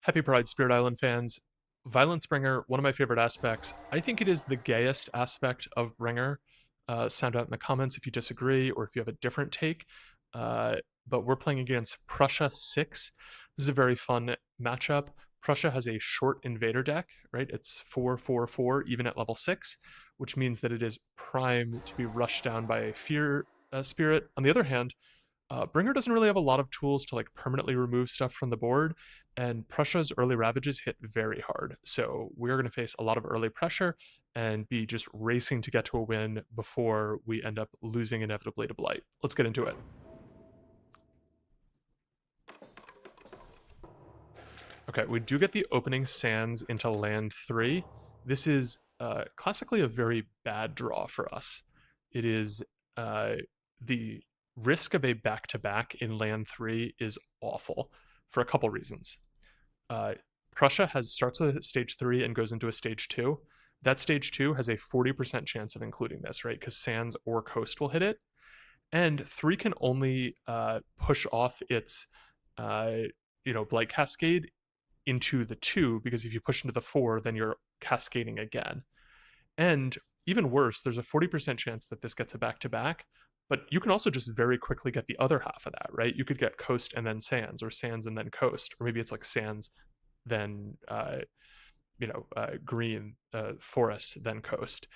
Happy Pride, Spirit Island fans. Violence Bringer, one of my favorite aspects. I think it is the gayest aspect of Bringer. Sound out in the comments if you disagree or if you have a different take. Uh, but we're playing against Prussia 6. This is a very fun matchup. Prussia has a short invader deck, right? It's 4/4/4, even at level 6, which means that it is prime to be rushed down by a fear spirit. On the other hand, Bringer doesn't really have a lot of tools to like permanently remove stuff from the board, and Prussia's early ravages hit very hard. So we're going to face a lot of early pressure and be just racing to get to a win before we end up losing inevitably to Blight. Let's get into it. Okay, we do get the opening sands into land 3. This is classically a very bad draw for us. It is the risk of a back-to-back in land 3 is awful for a couple reasons. Uh, Prussia starts with stage 3 and goes into a stage 2. That stage 2 has a 40% chance of including this, right? Because sands or coast will hit it. And 3 can only push off its Blight Cascade into the 2, because if you push into the 4, then you're cascading again. And even worse, there's a 40% chance that this gets a back-to-back, but you can also just very quickly get the other half of that, right? You could get coast and then sands, or sands and then coast, or maybe it's like sands, then green, forest, then coast.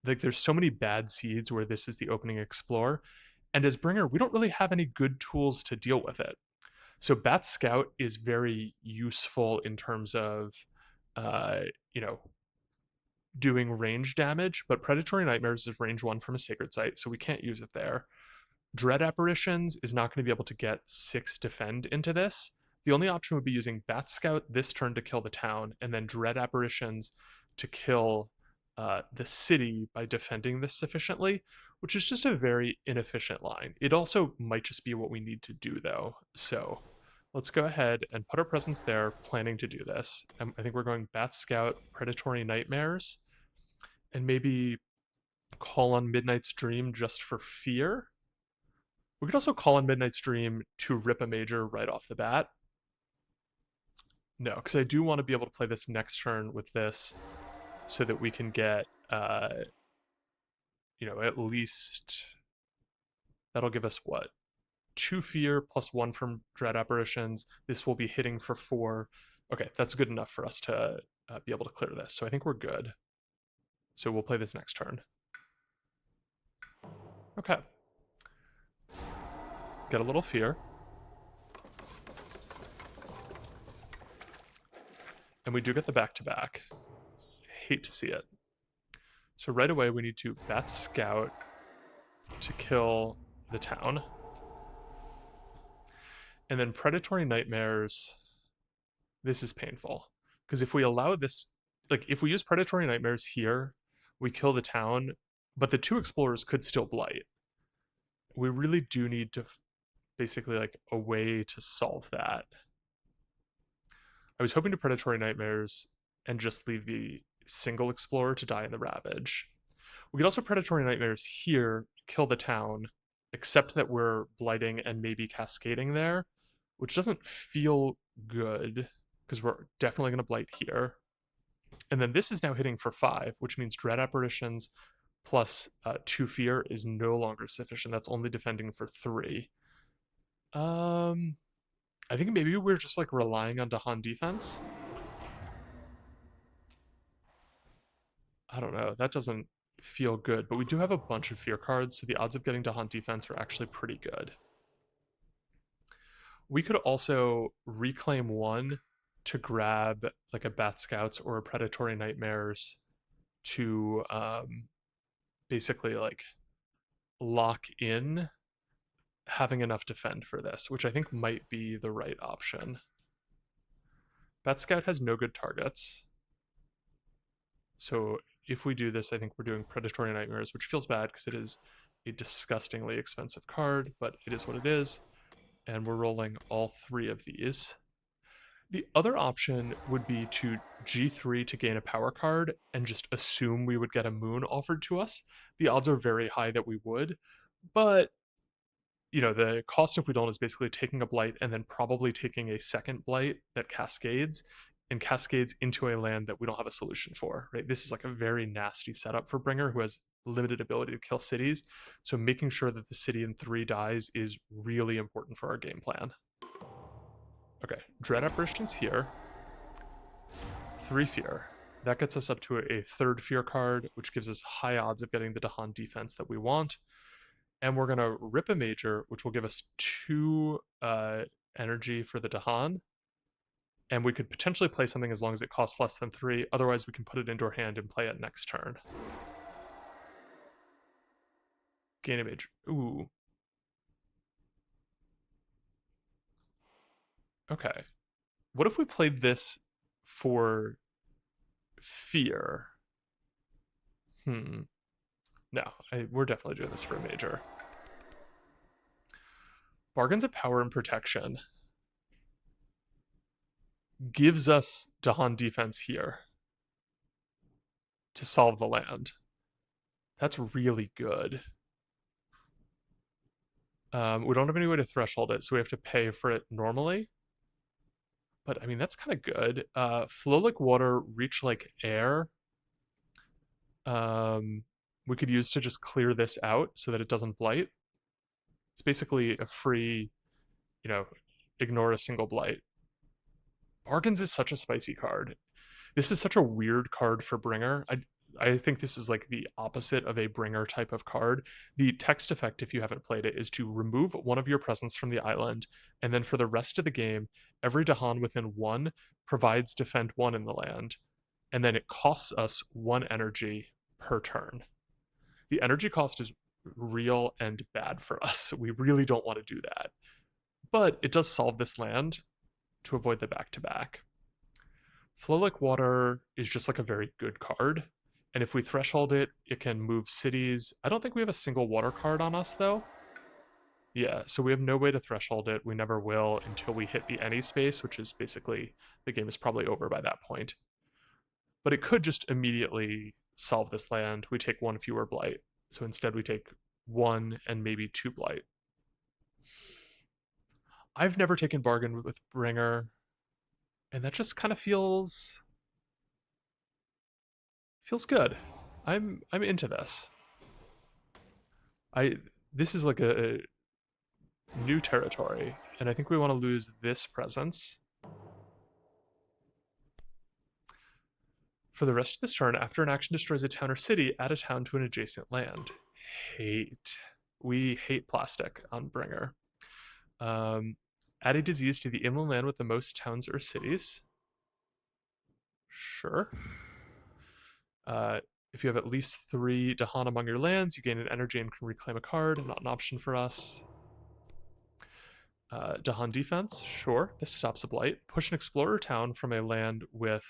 Like there's so many bad seeds where this is the opening explore, and as Bringer, we don't really have any good tools to deal with it. So Bat Scout is very useful in terms of, uh, you know, doing range damage, but Predatory Nightmares is range 1 from a Sacred Site, so we can't use it there. Dread Apparitions is not going to be able to get 6 defend into this. The only option would be using Bat Scout this turn to kill the town, and then Dread Apparitions to kill the city by defending this sufficiently, which is just a very inefficient line. It also might just be what we need to do, though. So let's go ahead and put our presence there, planning to do this. I think we're going Bat Scout, Predatory Nightmares, and maybe call on Midnight's Dream just for fear. We could also call on Midnight's Dream to rip a major right off the bat. No, because I do want to be able to play this next turn with this so that we can get, at least that'll give us what? 2 fear plus 1 from Dread Apparitions. This will be hitting for 4. Okay, that's good enough for us to be able to clear this. So I think we're good. So we'll play this next turn. Okay. Get a little fear. And we do get the back-to-back. Hate to see it. So right away we need to Bat Scout to kill the town. And then Predatory Nightmares. This is painful. Because if we allow this, like if we use Predatory Nightmares here, we kill the town, but the 2 explorers could still blight. We really do need to basically like a way to solve that. I was hoping to Predatory Nightmares and just leave the single explorer to die in the Ravage. We could also Predatory Nightmares here, kill the town, except that we're blighting and maybe cascading there, which doesn't feel good because we're definitely going to blight here. And then this is now hitting for 5, which means Dread Apparitions plus 2 fear is no longer sufficient. That's only defending for 3. I think maybe we're just like relying on Dahan defense. I don't know. That doesn't feel good, but we do have a bunch of fear cards, so the odds of getting Dahan defense are actually pretty good. We could also reclaim 1 to grab like a Bat Scouts or a Predatory Nightmares to basically like lock in having enough defend for this, which I think might be the right option. Bat Scout has no good targets. So if we do this, I think we're doing Predatory Nightmares, which feels bad because it is a disgustingly expensive card, but it is what it is. And we're rolling all 3 of these. The other option would be to G3 to gain a power card and just assume we would get a moon offered to us. The odds are very high that we would, but the cost if we don't is basically taking a blight and then probably taking a second blight that cascades and cascades into a land that we don't have a solution for, right? This is like a very nasty setup for Bringer, who has limited ability to kill cities. So making sure that the city in 3 dies is really important for our game plan. Okay, Dread Apparitions here. 3 Fear. That gets us up to a 3rd Fear card, which gives us high odds of getting the Dahan defense that we want. And we're going to rip a Major, which will give us 2 energy for the Dahan. And we could potentially play something as long as it costs less than 3. Otherwise, we can put it into our hand and play it next turn. Gain a Major. Ooh. Okay. What if we played this for Fear? No, we're definitely doing this for a Major. Bargains of Power and Protection gives us Dahan defense here to solve the land. That's really good. We don't have any way to threshold it, so we have to pay for it normally. But, I mean, that's kind of good. Flow like water, reach like air. We could use to just clear this out so that it doesn't blight. It's basically a free, ignore a single blight. Bargains is such a spicy card. This is such a weird card for Bringer. I think this is like the opposite of a Bringer type of card. The text effect, if you haven't played it, is to remove one of your presence from the island, and then for the rest of the game, every Dahan within 1 provides defend 1 in the land, and then it costs us 1 energy per turn. The energy cost is real and bad for us. We really don't want to do that. But it does solve this land to avoid the back-to-back. Flow Like Water is just like a very good card. And if we threshold it, it can move cities. I don't think we have a single water card on us, though. Yeah, so we have no way to threshold it. We never will until we hit the any space, which is basically, the game is probably over by that point. But it could just immediately solve this land. We take 1 fewer blight. So instead we take 1 and maybe 2 blight. I've never taken bargain with Bringer, and that just kind of feels good. I'm into this. This is like a new territory, and I think we want to lose this presence. For the rest of this turn, after an action destroys a town or city, add a town to an adjacent land. We hate plastic on Bringer. Add a disease to the inland land with the most towns or cities. Sure. If you have at least 3 Dahan among your lands, you gain an energy and can reclaim a card. Not an option for us. Dahan defense, sure. This stops a blight. Push an explorer town from a land with...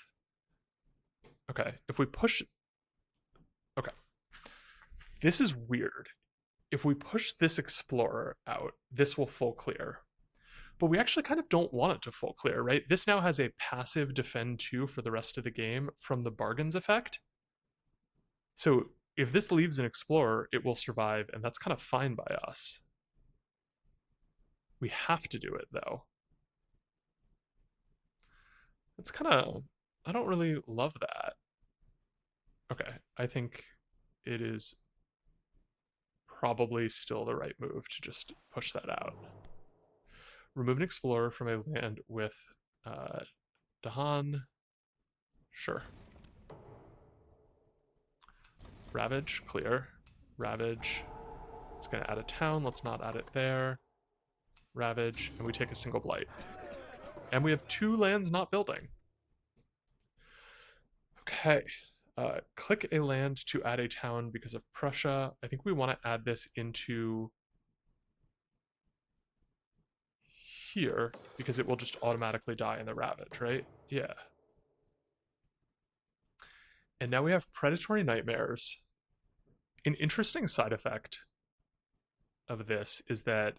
Okay, if we push... Okay. This is weird. If we push this explorer out, this will full clear. But we actually kind of don't want it to full clear, right? This now has a passive defend 2 for the rest of the game from the bargains effect. So if this leaves an explorer, it will survive, and that's kind of fine by us. We have to do it, though. It's kind of... I don't really love that. Okay, I think it is probably still the right move to just push that out. Remove an explorer from a land with Dahan. Sure. Ravage, clear. Ravage. It's going to add a town. Let's not add it there. Ravage, and we take a single blight. And we have 2 lands not building. Okay. Click a land to add a town because of Prussia. I think we want to add this into here because it will just automatically die in the Ravage, right? Yeah. And now we have Predatory Nightmares. An interesting side effect of this is that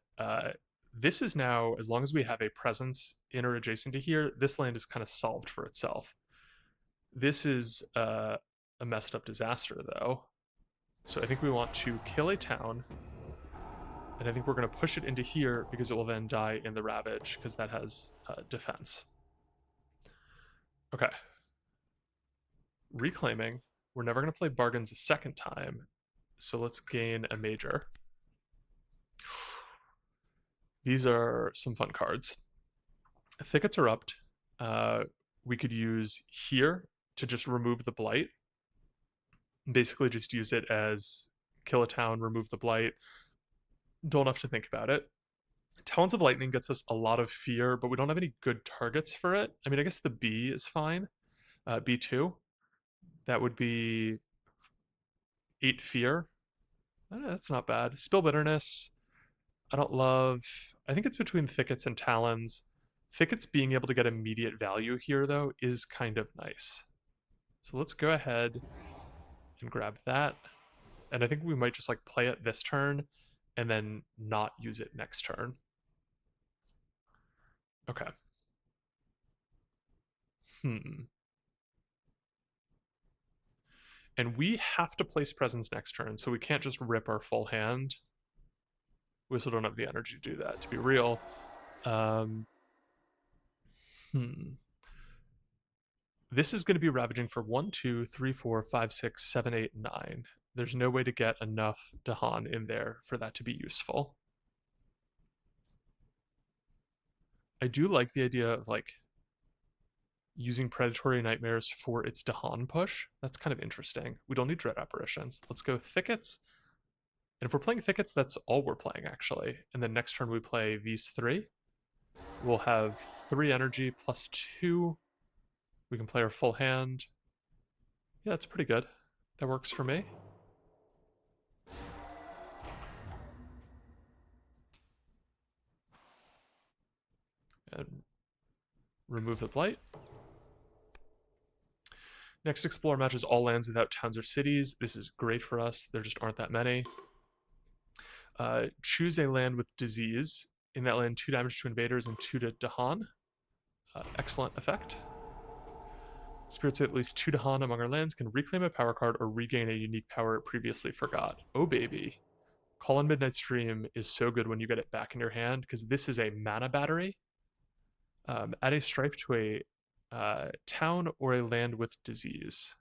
this is now, as long as we have a presence in or adjacent to here, this land is kind of solved for itself. This is a messed up disaster, though. So I think we want to kill a town, and I think we're going to push it into here because it will then die in the Ravage, because that has defense. Okay. Reclaiming. We're never going to play bargains a second time. So let's gain a major. These are some fun cards. Thickets Erupt. Uh, we could use here to just remove the blight. Basically, just use it as kill a town, remove the blight. Don't have to think about it. Talons of Lightning gets us a lot of fear, but we don't have any good targets for it. I mean, I guess the bee is fine. B2. That would be 8 fear. That's not bad. Spill Bitterness. I don't love. I think it's between Thickets and Talons. Thickets being able to get immediate value here, though, is kind of nice. So let's go ahead and grab that. And I think we might just like play it this turn and then not use it next turn. Okay. Hmm. And we have to place presence next turn, so we can't just rip our full hand. We also don't have the energy to do that, to be real. Um, hmm. This is going to be ravaging for 1, 2, 3, 4, 5, 6, 7, 8, 9. There's no way to get enough Dahan in there for that to be useful. I do like the idea of like using Predatory Nightmares for its Dahan push. That's kind of interesting. We don't need Dread Apparitions. Let's go Thickets. And if we're playing Thickets, that's all we're playing, actually. And then next turn we play these 3. We'll have 3 energy plus 2. We can play our full hand. Yeah, that's pretty good. That works for me. And remove the Blight. Next Explorer matches all lands without towns or cities. This is great for us. There just aren't that many. Choose a land with disease. In that land, 2 damage to invaders and 2 to Dahan. Excellent effect. Spirits with at least 2 Dahan among our lands can reclaim a power card or regain a unique power it previously forgot. Oh, baby. Call on Midnight Stream is so good when you get it back in your hand, because this is a mana battery. Add a strife to a town or a land with disease.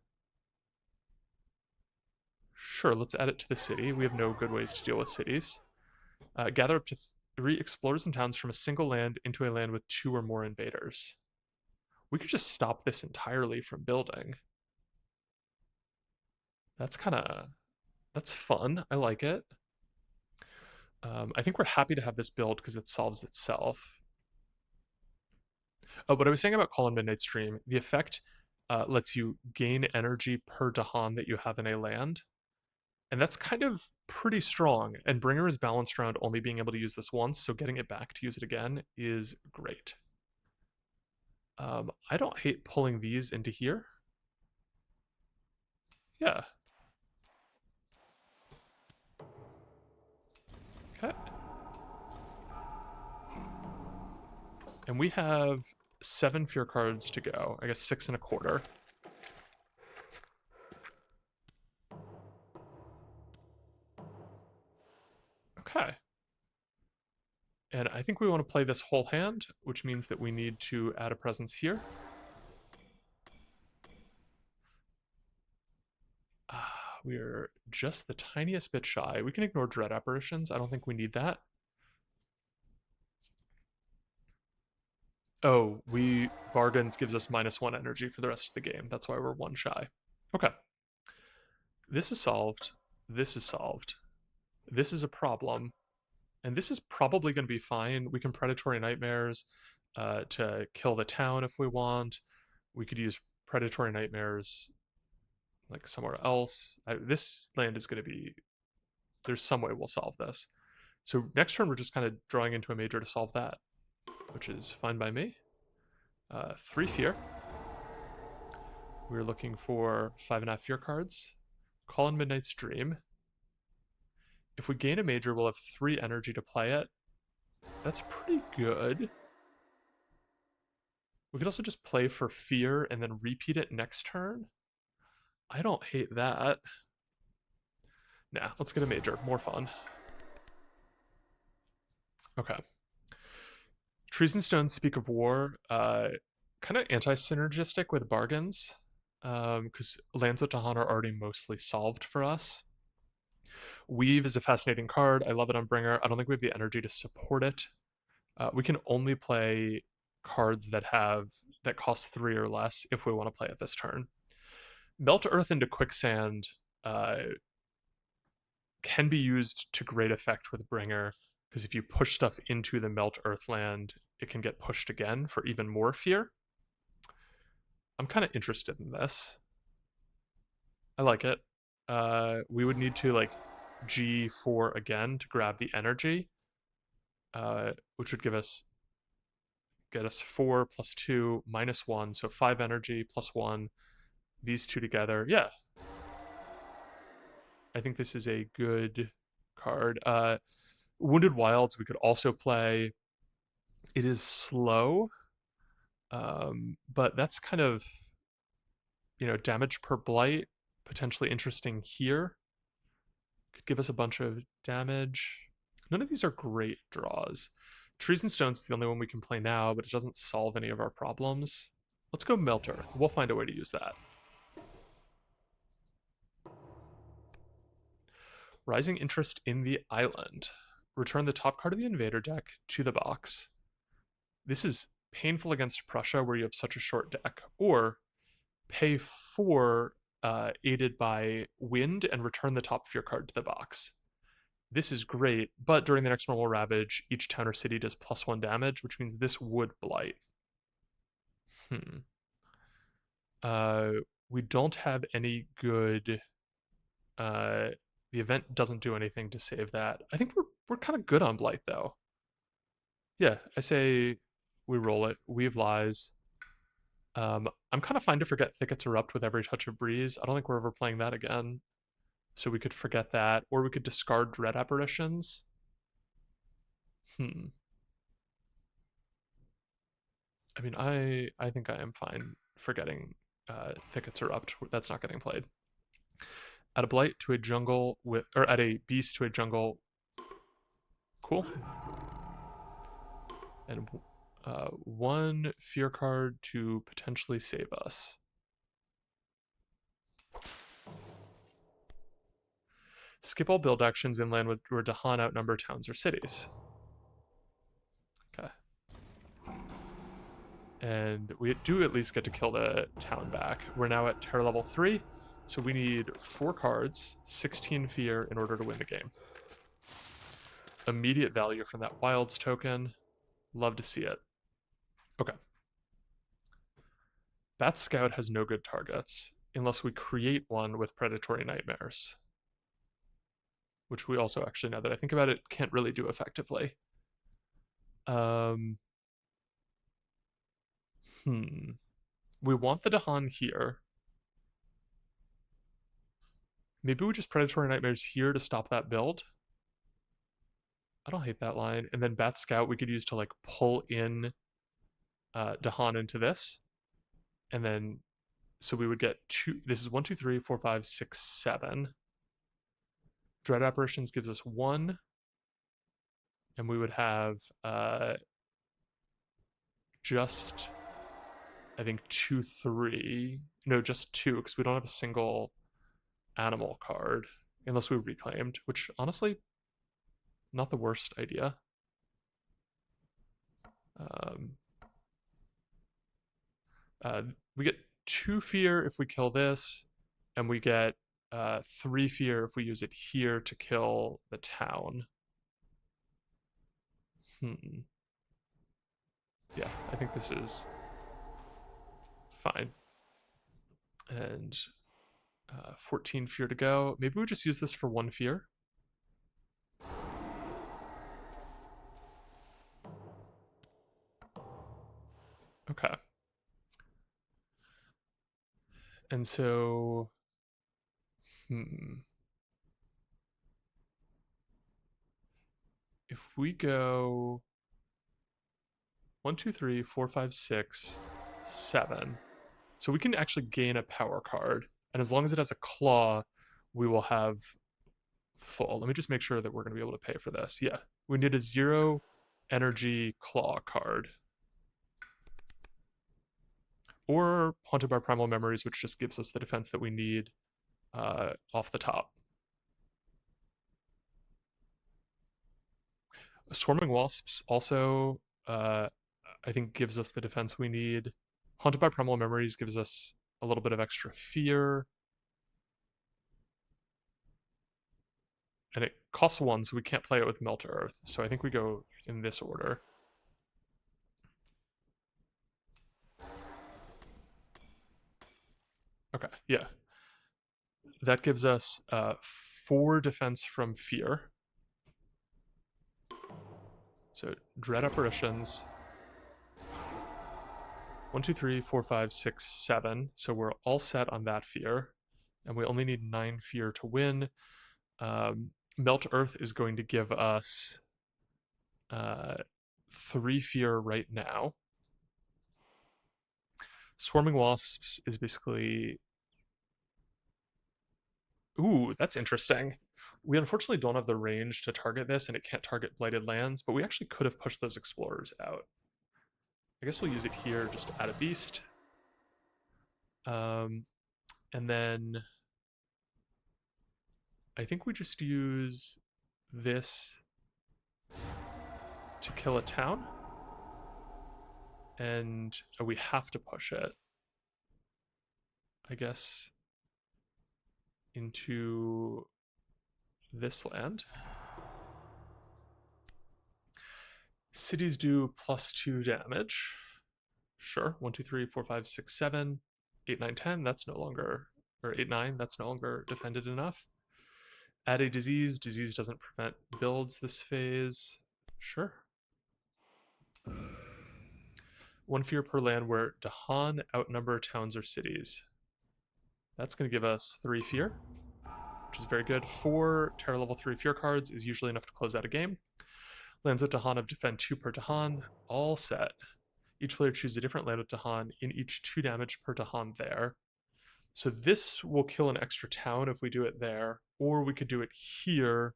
Sure, let's add it to the city. We have no good ways to deal with cities. Gather up to 3 explorers and towns from a single land into a land with 2 or more invaders. We could just stop this entirely from building. That's kind of... that's fun. I like it. I think we're happy to have this build because it solves itself. Oh, what I was saying about Call on Midnight Stream, the effect lets you gain energy per Dahan that you have in a land. And that's kind of pretty strong. And Bringer is balanced around only being able to use this once, so getting it back to use it again is great. I don't hate pulling these into here. Yeah. Okay. And we have 7 fear cards to go. I guess 6 and a quarter. Okay. And I think we want to play this whole hand, which means that we need to add a presence here. We're just the tiniest bit shy. We can ignore Dread Apparitions. I don't think we need that. Oh, bargains gives us -1 energy for the rest of the game. That's why we're 1 shy. Okay. This is solved. This is solved. This is a problem. And this is probably going to be fine. We can Predatory Nightmares to kill the town if we want. We could use Predatory Nightmares like somewhere else. This land is going to be... there's some way we'll solve this. So next turn, we're just kind of drawing into a major to solve that, which is fine by me. 3 fear. We're looking for 5.5 fear cards. Call in Midnight's Dream. If we gain a major, we'll have 3 energy to play it. That's pretty good. We could also just play for fear and then repeat it next turn. I don't hate that. Nah, let's get a major. More fun. Okay. Trees and Stones speak of war. kind of anti-synergistic with bargains, because lands with Tahan are already mostly solved for us. Weave is a fascinating card. I love it on Bringer. I don't think we have the energy to support it. We can only play cards that cost 3 or less if we want to play it this turn. Melt Earth into Quicksand uh, can be used to great effect with Bringer, because if you push stuff into the Melt Earth land, it can get pushed again for even more fear. I'm kind of interested in this. I like it. We would need to like G4 again to grab the energy, which would get us 4 plus 2 minus 1, so 5 energy plus 1. These two together, yeah. I think this is a good card. Wounded Wilds we could also play. It is slow, but that's kind of, damage per blight, potentially interesting here. Could give us a bunch of damage. None of these are great draws. Trees and Stone's the only one we can play now, but it doesn't solve any of our problems. Let's go Melt Earth. We'll find a way to use that. Rising Interest in the Island. Return the top card of the Invader deck to the box. This is painful against Prussia, where you have such a short deck. Or pay 4, aided by Wind, and return the top fear card to the box. This is great, but during the next normal Ravage, each town or city does +1 damage, which means this would blight. Hmm. Uh, we don't have any good. The event doesn't do anything to save that. I think we're kind of good on blight though. Yeah, I say we roll it. Weave Lies. I'm kind of fine to forget Thickets Erupt with every touch of Breeze. I don't think we're ever playing that again. So we could forget that, or we could discard Dread Apparitions. Hmm. I mean, I think I am fine forgetting Thickets Erupt. That's not getting played. Add a Blight to a jungle with, or add a Beast to a jungle. Cool. And 1 fear card to potentially save us. Skip all build actions inland where Dahan outnumber towns or cities. Okay. And we do at least get to kill the town back. We're now at terror level 3, so we need 4 cards, 16 fear in order to win the game. Immediate value from that Wilds token. Love to see it. Okay. Bat Scout has no good targets unless we create one with Predatory Nightmares, which we also actually, now that I think about it, can't really do effectively. Um, We want the Dahan here. Maybe we just Predatory Nightmares here to stop that build. I don't hate that line. And then Bat Scout we could use to like pull in Dahan into this. And then, so we would get 2, this is 1, 2, 3, 4, 5, 6, 7. Dread Apparitions gives us 1. And we would have just, I think, 2, 3. No, just 2, because we don't have a single animal card. Unless we reclaimed, which honestly, not the worst idea. Um, we get 2 fear if we kill this, and we get 3 fear if we use it here to kill the town. Yeah, I think this is fine. And 14 fear to go. Maybe we just use this for 1 fear. Okay. And so, if we go 1, 2, 3, 4, 5, 6, 7. So we can actually gain a power card. And as long as it has a claw, we will have full. Let me just make sure that we're going to be able to pay for this. Yeah, we need a 0 energy claw card. or Haunted by Primal Memories, which just gives us the defense that we need off the top. Swarming Wasps also, I think, gives us the defense we need. Haunted by Primal Memories gives us a little bit of extra fear. And it costs 1, so we can't play it with Melt Earth. So I think we go in this order. Okay, yeah. That gives us 4 defense from fear. So Dread Apparitions. 1, 2, 3, 4, 5, 6, 7. So we're all set on that fear. And we only need 9 fear to win. Melt Earth is going to give us 3 fear right now. Swarming Wasps is basically... Ooh, that's interesting. We unfortunately don't have the range to target this, and it can't target Blighted Lands, but we actually could have pushed those Explorers out. I guess we'll use it here just to add a beast. And then I think we just use this to kill a town. And we have to push it, I guess, into this land. Cities do +2 damage. Sure. 1, 2, 3, 4, 5, 6, 7, 8, 9, 10. That's no longer, or 8, 9. That's no longer defended enough. Add a disease. Disease doesn't prevent builds this phase. Sure. 1 fear per land where Dahan outnumber towns or cities. That's going to give us 3 fear, which is very good. 4 Terror level 3 fear cards is usually enough to close out a game. Lands with Dahan of defend 2 per Dahan. All set. Each player chooses a different land with Dahan, in each 2 damage per Dahan there. So this will kill an extra town if we do it there, or we could do it here.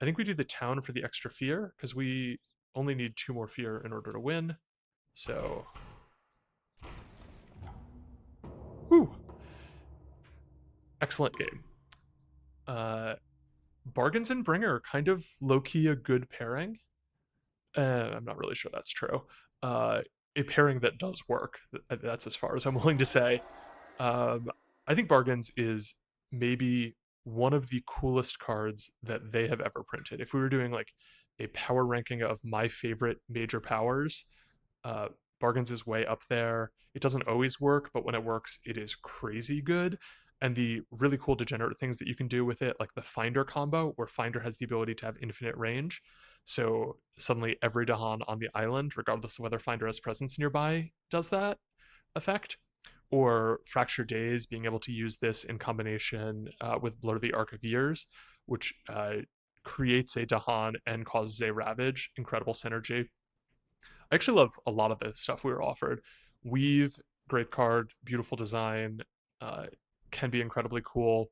I think we do the town for the extra fear, because we only need 2 more fear in order to win. So... Whew! Excellent game. Bargains and Bringer, kind of low-key a good pairing. I'm not really sure that's true. A pairing that does work. That's as far as I'm willing to say. I think Bargains is maybe one of the coolest cards that they have ever printed. If we were doing like a power ranking of my favorite major powers, Bargains is way up there. It doesn't always work, but when it works, it is crazy good. And the really cool degenerate things that you can do with it, like the Finder combo, where Finder has the ability to have infinite range. So suddenly every Dahan on the island, regardless of whether Finder has presence nearby, does that effect. Or Fractured Days, being able to use this in combination with Blur the Arc of Years, which creates a Dahan and causes a Ravage. Incredible synergy. I actually love a lot of the stuff we were offered. Weave, great card, beautiful design, can be incredibly cool.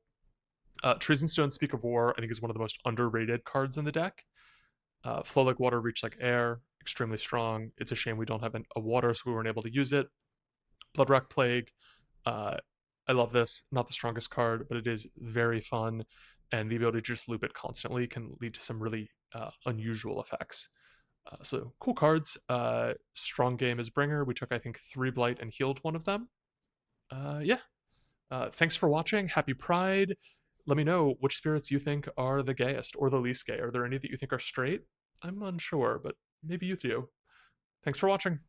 Treason Stone, Speak of War, I think is one of the most underrated cards in the deck. Flow Like Water, Reach Like Air, extremely strong. It's a shame we don't have a water, so we weren't able to use it. Bloodrock Plague, I love this. Not the strongest card, but it is very fun, and the ability to just loop it constantly can lead to some really unusual effects. So cool cards. Strong game as Bringer. We took, I think, 3 Blight and healed one of them. Yeah. Thanks for watching. Happy Pride. Let me know which spirits you think are the gayest or the least gay. Are there any that you think are straight? I'm unsure, but maybe you do. Thanks for watching.